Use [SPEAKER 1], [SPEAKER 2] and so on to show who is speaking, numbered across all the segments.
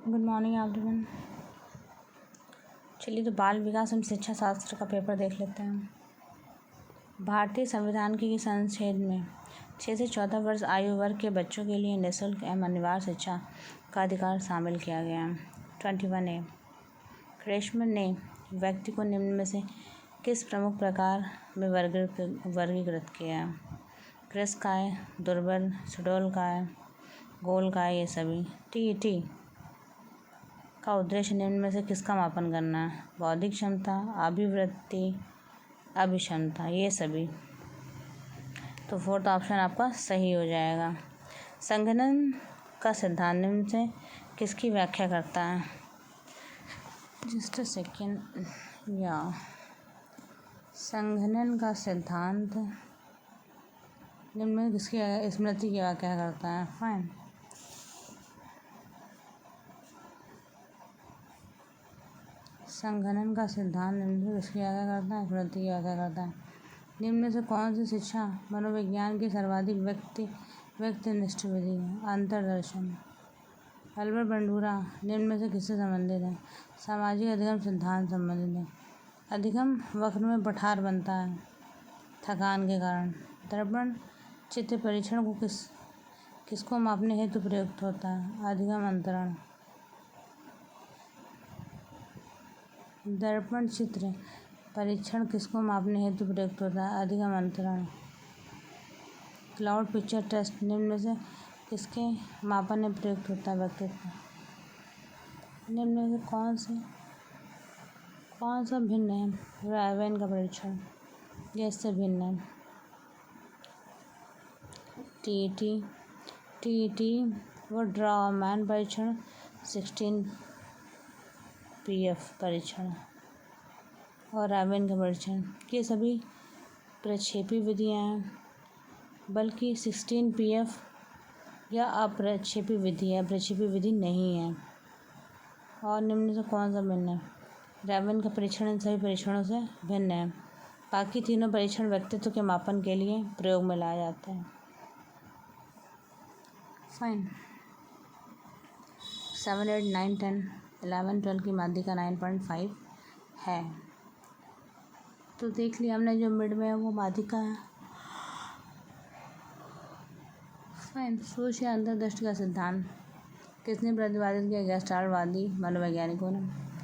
[SPEAKER 1] Good morning everyone. चलिए तो बाल विकास एवं शिक्षा शास्त्र का पेपर देख लेते हैं। भारतीय संविधान के संशोधन में 6 से 14 वर्ष आयु वर्ग के बच्चों के लिए निःशुल्क एवं अनिवार्य शिक्षा का अधिकार शामिल किया गया है। 21A क्रेशमन ने व्यक्ति को निम्न में से किस प्रमुख प्रकार में वर्गीकृत किया है? कृशकाय, दुर्बल, सुडौलकाय, गोलकाय, ये सभी। TET का उद्देश्य निम्न में से किसका मापन करना है? बौद्धिक क्षमता, अभिवृत्ति, अभिक्षमता, ये सभी। तो फोर्थ ऑप्शन आपका सही हो जाएगा। संघनन का सिद्धांत निम्न से किसकी व्याख्या करता है? Just a second. या संघनन का सिद्धांत निम्न में किसकी स्मृति की व्याख्या करता है? फाइन। संघनन का सिद्धांत निम्न में किसकी व्याख्या करता है? स्मृति की व्याख्या करता है। निम्न में से कौन सी शिक्षा मनोविज्ञान की सर्वाधिक व्यक्तिनिष्ठ विधि है? अंतर्दर्शन। अल्बर्ट बंडूरा निम्न में से किससे संबंधित है? सामाजिक अधिगम सिद्धांत संबंधित है। अधिगम वक्र में पठार बनता है थकान के कारण। दर्पण चित्र परीक्षण को किसको मापने हेतु प्रयुक्त होता है? अधिगम अंतरण। दर्पण चित्र परीक्षण किसको मापने हेतु प्रयुक्त होता है? अधिगम अंतरण। क्लाउड पिक्चर टेस्ट निम्न में से किसके मापन में प्रयुक्त होता है? व्यक्तित्व। निम्न में से कौन सा भिन्न है? रायबैन का परीक्षण, यह इससे भिन्न है। TET वो ड्रॉमैन परीक्षण, 16PF परीक्षण और रायबैन का परीक्षण, ये सभी प्रक्षेपी विधियाँ हैं, बल्कि 16PF या अप्रक्षेपी विधि है, प्रक्षेपी विधि नहीं है। और निम्न से कौन सा भिन्न है? रायबैन का परीक्षण इन सभी परीक्षणों से भिन्न है। बाकी तीनों परीक्षण व्यक्तित्व के मापन के लिए प्रयोग में लाए जाते हैं। फाइन। 7, 8, 9, 10, 11, 12 की माध्यिका 9.5 है। तो देख लिया हमने जो मिड में है वो माध्यिका है। फाइन। सोच या अंतर्दृष्टि का सिद्धांत किसने प्रतिपादित किया? गेस्टाल्टवादी मनोवैज्ञानिकों ने।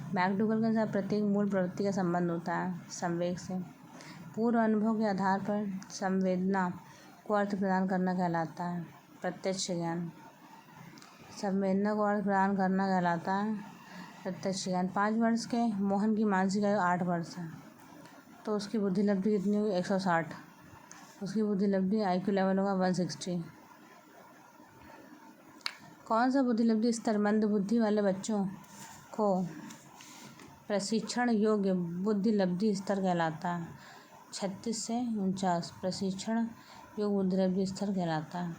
[SPEAKER 1] मैकडूगल के अनुसार प्रत्येक मूल प्रवृत्ति का संबंध होता है संवेग से। पूर्व अनुभव के आधार पर संवेदना को अर्थ प्रदान करना कहलाता है प्रत्यक्ष ज्ञान। संवेदना को अर्थ प्रदान करना कहलाता है प्रत्यक्ष ज्ञान। 5 वर्ष के मोहन की मानसिक आयु 8 वर्ष है, तो उसकी बुद्धि लब्धि कितनी होगी? 160। उसकी बुद्धि लब्धि IQ लेवल होगा 160। कौन सा बुद्धि लब्धि स्तर मंद बुद्धि वाले बच्चों को प्रशिक्षण योग्य बुद्धि लब्धि स्तर कहलाता है? 36 से 49 प्रशिक्षण योग्य बुद्धि लब्धि स्तर कहलाता है।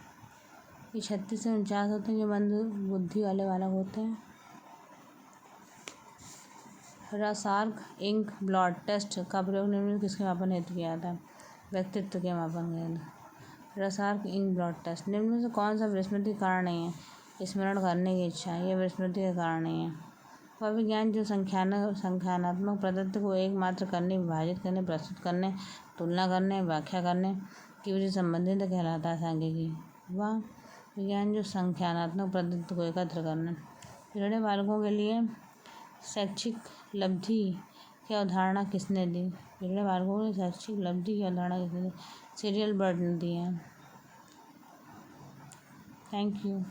[SPEAKER 1] ये 36 से 49 होते हैं जो मंद बुद्धि वाले बालक होते हैं। रसार्क इंक ब्लड टेस्ट का प्रयोग निम्न में किसके मापन हेतु किया जाता है? व्यक्तित्व के मापन के लिए। रसार्क इंक ब्लड टेस्ट निम्न में से कौन सा विस्मृति कारण नहीं है? स्मरण करने की इच्छा, यह विस्मृति का कारण नहीं है। वह विज्ञान जो संख्यानात्मक पद्धति को एकमात्र करने, विभाजित करने, प्रस्तुत करने, तुलना करने, व्याख्या करने की विधि संबंधित कहलाता है सांख्यिकी। वह विज्ञान जो संख्यानात्मक पद्धति को एकत्र करने। पिछड़े बालकों के लिए शैक्षिक लब्धि की अवधारणा किसने दी? पिछड़े बालकों के लिए शैक्षिक लब्धि की अवधारणा किसने दी? सीरियल बर्ड ने दी है। Thank you.